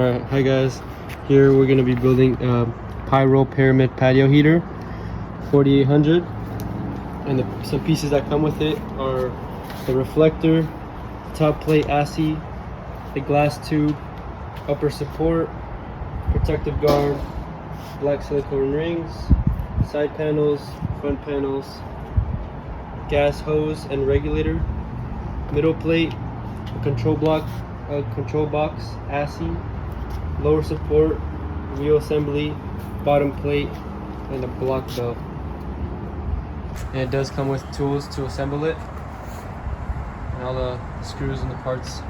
Alright, hi guys. Here we're going to be building a Pyro Pyramid patio heater 4800, and some pieces that come with it are the reflector, top plate ASSI, the glass tube, upper support, protective guard, black silicone rings, side panels, front panels, gas hose and regulator, middle plate, a control box ASSI, lower support, wheel assembly, bottom plate, and a block belt. And it does come with tools to assemble it, and all the screws and the parts.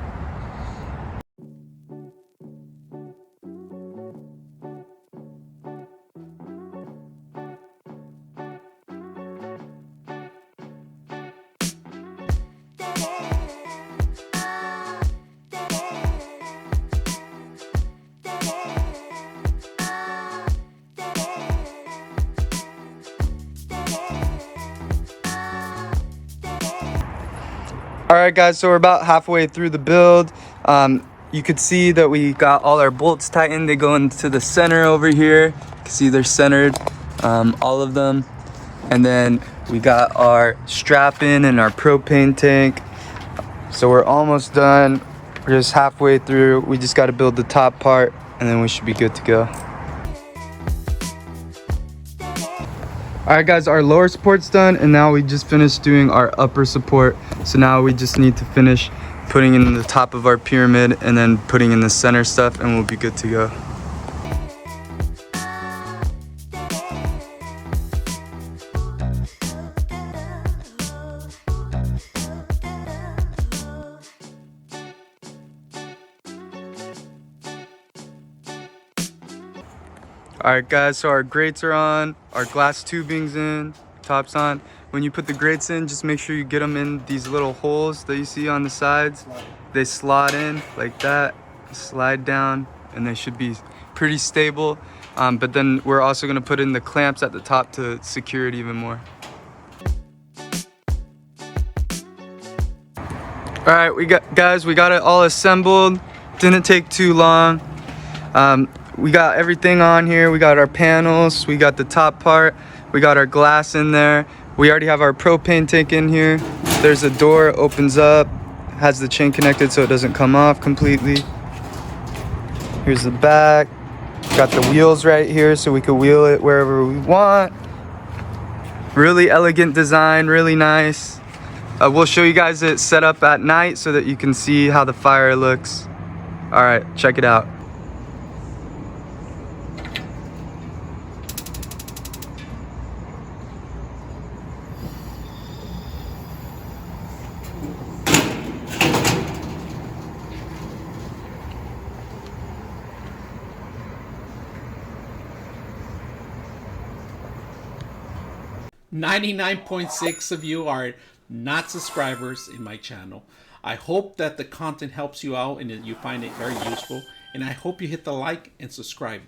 Alright guys, so we're about halfway through the build. You could see that we got all our bolts tightened. They go into the center over here. You can see they're centered, all of them. And then we got our strap in and our propane tank. So we're almost done. We're just halfway through. We just got to build the top part and then we should be good to go. Alright guys, our lower support's done, and now we just finished doing our upper support. So now we just need to finish putting in the top of our pyramid and then putting in the center stuff, and we'll be good to go. Alright guys, so our grates are on, our glass tubing's in, top's on. When you put the grates in, just make sure you get them in these little holes that you see on the sides. They slot in like that, slide down, and they should be pretty stable. But then we're also gonna put in the clamps at the top to secure it even more. Alright, we got it all assembled. Didn't take too long. We got everything on here. We got our panels, we got the top part, we got our glass in there. We already have our propane tank in here. There's a door, it opens up, has the chain connected so it doesn't come off completely. Here's the back. Got the wheels right here so we can wheel it wherever we want. Really elegant design, really nice. We'll show you guys it set up at night so that you can see how the fire looks. All right, check it out. .6 of you are not subscribers in my channel. I hope that the content helps you out and that you find it very useful, and I hope you hit the like and subscribe.